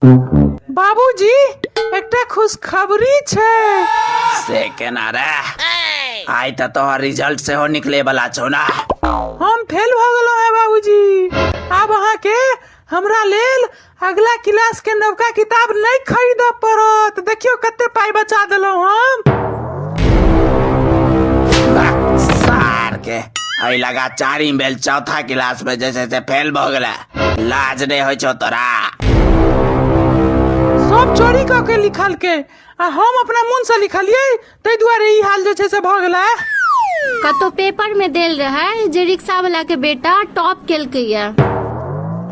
बाबूजी एकटा खुशखबरी छै। से केना रे? आइ त तोहर रिजल्ट सेहो निकले वाला छौ ना। हम फेल भ गेलौ है बाबूजी। आब अहाँ के हमरा लेल अगला क्लास के नवका किताब नहीं खरीद पड़त। देखियो कते पाई बचा देलौ हम। सार के हई लगा चारी बेल चौथा क्लास में जैसे से फेल भ गेला। लाज नहीं होइ छौ तोरा? सब चोरी क के लिखल के आ हम अपना मन से लिखलिए, तै दुआरे ई हाल जे छै से भ गेला। कतो पेपर में देल रहे जे रिक्शा वाला के बेटा टॉप केलकै या।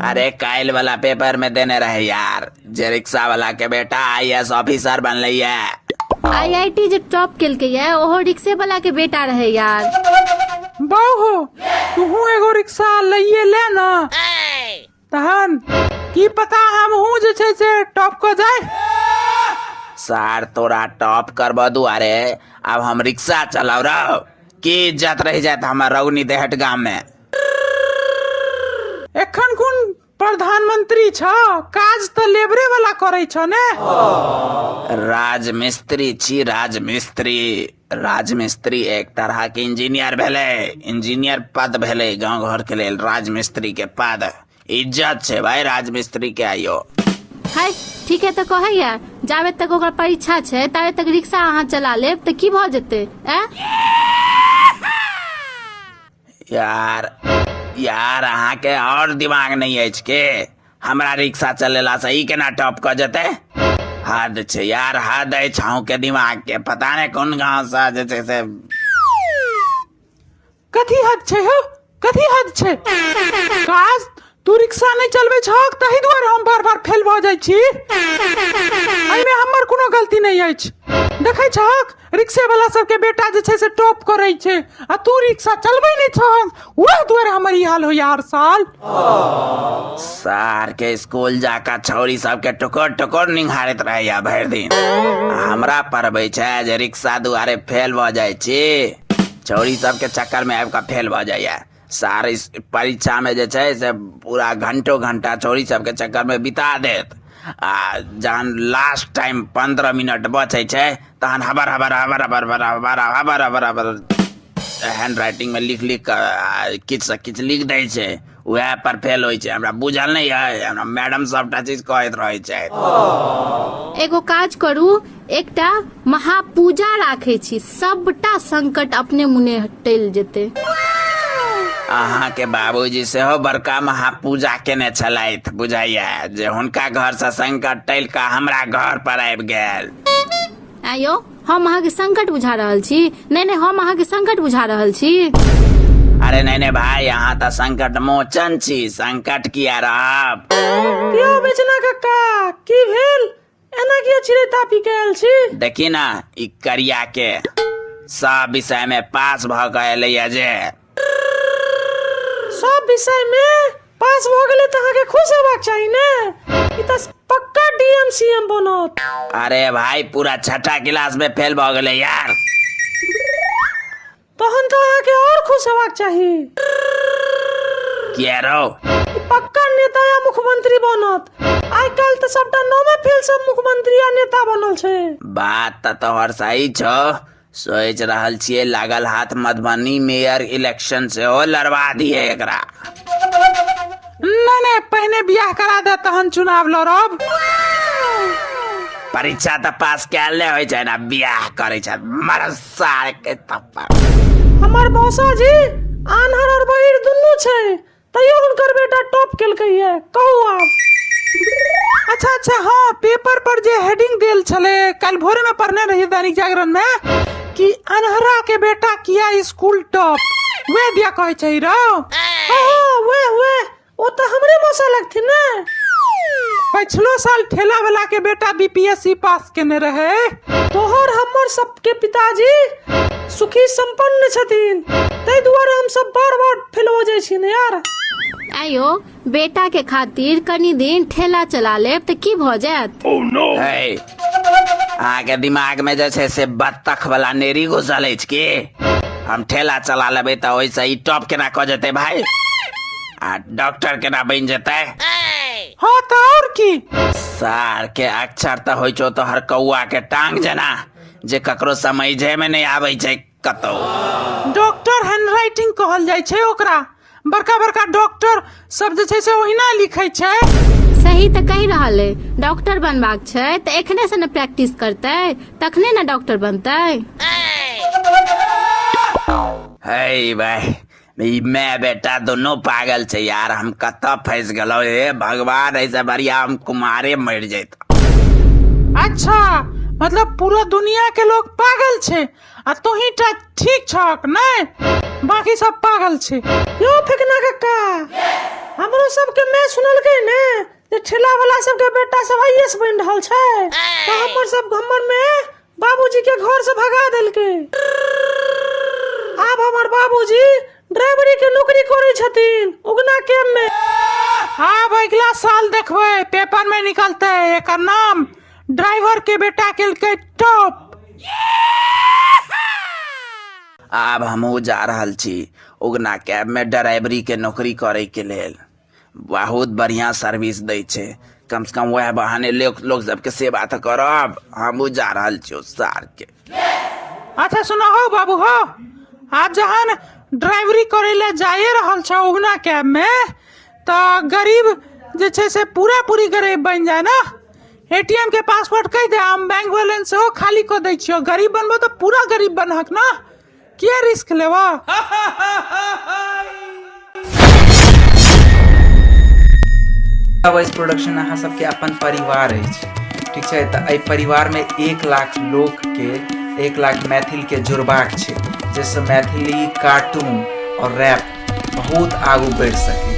अरे काइल वाला पेपर में देने रहे यार, जे रिक्शा वाला के बेटा IAS ऑफिसर बनले है। IIT जे टॉप केलकै या ओहो रिक्शे वाला के बेटा रहे यार। बहु तू एगो रिक्शा लइए ले ना, तहन की पता हम हूँ जे छै से टॉप को जाए। सार तोरा टॉप करबो दुआरे अब हम रिक्शा चलाव रहो की इज्जत रह जात हमर रौनी देहट गांव में। एखन कोन प्रधानमंत्री छ, काज त लेबरे वाला करे छ ने। राजमिस्त्री छी, राजमिस्त्री। राजमिस्त्री एक तरह के इंजीनियर भेले। इंजीनियर पद भेले गांव घर के लेल राजमिस्त्री के पद। इज्जत छै भाई राजमिस्त्री के। आइयो है ठीक है तो कहे या जाबे तक ओकर परीक्षा छै ताबे तक रिक्शा अहाँ चला लेब त की भ जेते? यार अहाँ के और दिमाग नहीं है के? हमरा रिक्शा चलेला से ई केना टॉप क जते? हद छै यार, हद है छाऊ के दिमाग के। पता नहीं कौन गांव से जे छै से। कथी हद छै हो, कथी हद छै? काज तू रिक्शा नहीं चलबे छक तही दुआरे हम बार बार फेल भ जाय छी। एमे हमर कोनो गलती नहीं अछि। देखै छक रिक्शे वाला सब के बेटा जे छै से टॉप करै छै आ तू रिक्शा चलबै नहीं छक, ओह दुआरे हमर ई हाल हो यार साल। सार के स्कूल जाकर छौरी सब के टुकर टुकर निहारत रहे या भर दिन। हमरा पढ़बै छै जे रिक्शा दुआरे फेल भ जाय छी। छौरी सब के चक्कर में आबि के फेल भ जाइया। सारे परीक्षा में जे छै से पूरा घंटों घंटा छौरी सब के चक्कर में बिता देत। आ जहन लास्ट टाइम 15 मिनट बचे छै तहन हबर हबर हबर हबर हबर हबर हबर हबर हैंड राइटिंग में लिख लिख किछ से किछ लिख दे छै, वह पर फेल होइ छै। हमरा बुझल नहीं है, हमरा मैडम सबटा चीज कहैत रहे छै। एगो काज करू, एकटा महापूजा राखे छी, सबटा संकट अपने मुने टल जेते। अहाँ के बाबूजी सेहो बड़का महापूजा केने छलैथ बुझाइया, जे हुनका घर से संकट टल के हमरा घर पर आबि गेल। आयो हम अहाँ के संकट बुझा रहल छी? नहीं हम अहाँ के संकट बुझा रहल छी। अरे नहीं भाई, यहाँ तो संकट मोचन छी, संकट किया रहब। क्यों बेचना काका की भेल? एना किया छिरैता पी के आयल छी? देखी ना ई करिया के सब विषय में पास भ गए जे। सब विषय में पास भ गेले त अहाँ के खुश हेबाक चाही ने। ई त पक्का DM CM बनत। अरे भाई पूरा छठा क्लास में फेल भ गेले यार। तहन तो अहाँ के और खुश हेबाक चाही। किया रो? पक्का नेता या मुख्यमंत्री बनत। आइ काल त सबटा नौवे फेल सब मुख्यमंत्री या नेता बनल छै। बात त तोहर सही छो। सोच रहल छिए लागल हाथ मधुबनी मेयर इलेक्शन से हो लड़वा दिए एकरा। नहीं पहले बियाह करा दे तहन चुनाव लड़ब। परीक्षा त पास कैले होय छै ना, बियाह करे छै मरसार के तप्पा। हमर मौसा जी आन्हर और बहिर दुन्नु छै, तैयो हुनकर बेटा टॉप केलकै है। कहू आप। अच्छा हाँ, पेपर पर जे हेडिंग देल छले कल भोरे में पढ़ने रही दैनिक जागरण में कि अनहरा के बेटा किया स्कूल टॉप, वे दिया कहे छै रो। वे ओ तो हमरे मौसा लगथिन ने। पिछलो साल ठेला वाला के बेटा BPSC पास केने रहे। तोहर हमर सबके पिताजी सुखी संपन्न छथिन, तै दुआरे हम सब बार बार फेल हो जाय छी ने यार। आयो बेटा के खातिर कनी दिन ठेला चला लेब त की भ जायत? आगे दिमाग में जे छै से बत्तख वाला नेरी घुसल अछि की? हम ठेला चला लेबै त ओइसे ई टॉप केना क जेतै भाई? आ डॉक्टर केना बन जेतै? हाँ तो और की? सार के अक्षर तो होइ छो तो हर कौआ के टांग जना जे ककरो समझे में नहीं आवे छै कतो। डॉक्टर हैंडराइटिंग कहल जाइ छै ओकरा। बड़का बड़का डॉक्टर सब जे छै से ओहिना लिखै छै। सही तो कही रहल है, डॉक्टर बनबाक छै तो एखने से न प्रैक्टिस करते तखने न डॉक्टर बनते। हे भाई मैं बेटा दोनों पागल छै यार, हम कत फंस गलो। हे भगवान, ऐसे बढ़िया हम कुमारे मर जैता। अच्छा मतलब पूरा दुनिया के लोग पागल छे आ तू ही टा ठीक छक नहीं, बाकी सब पागल छे। यो फेकना काका, हमरो सब के मैं सुनल के ने जे ठेला वाला सब के बेटा सब आईएएस बन रहल छै, तो हमर सब घमर में बाबूजी के घर से भगा देलके। अब हमर बाबूजी ड्राइवरी के नौकरी करे छथिन उगना कैम्प में। अब अगला साल देखबे पेपर में निकलते एकर नाम ड्राइवर के बेटा के टॉप। अब हमहू जा रहल छी उगना कैब में ड्राइवरी के नौकरी करे के लेल। बहुत बढ़िया सर्विस दै छै, कम से कम वह बहाने लोग सबके सेवा तो करब। हमहू जा रहल छी सार के। अच्छा सुनो हो बाबू हो, आप जहां ड्राइवरी करे ले जाए रहल छ उगना कैब में, तो गरीब जे छै से पूरा पूरी गरीब बन जाए ना। एटीएम के पासवर्ड कह दे, हम बैंक बैलेंस हो खाली को दै छियो। गरीब बनबो तो पूरा गरीब बनहक ना, किया रिस्क लेवा। वॉइस प्रोडक्शन अहाँ सबके अपन परिवार अछि, ठीक छै। तऽ एहि परिवार में 1 लाख लोग के 1 लाख मैथिल के जुड़बाक छै, जैसे मैथिली कार्टून और रैप बहुत आगू बढ़ि सके।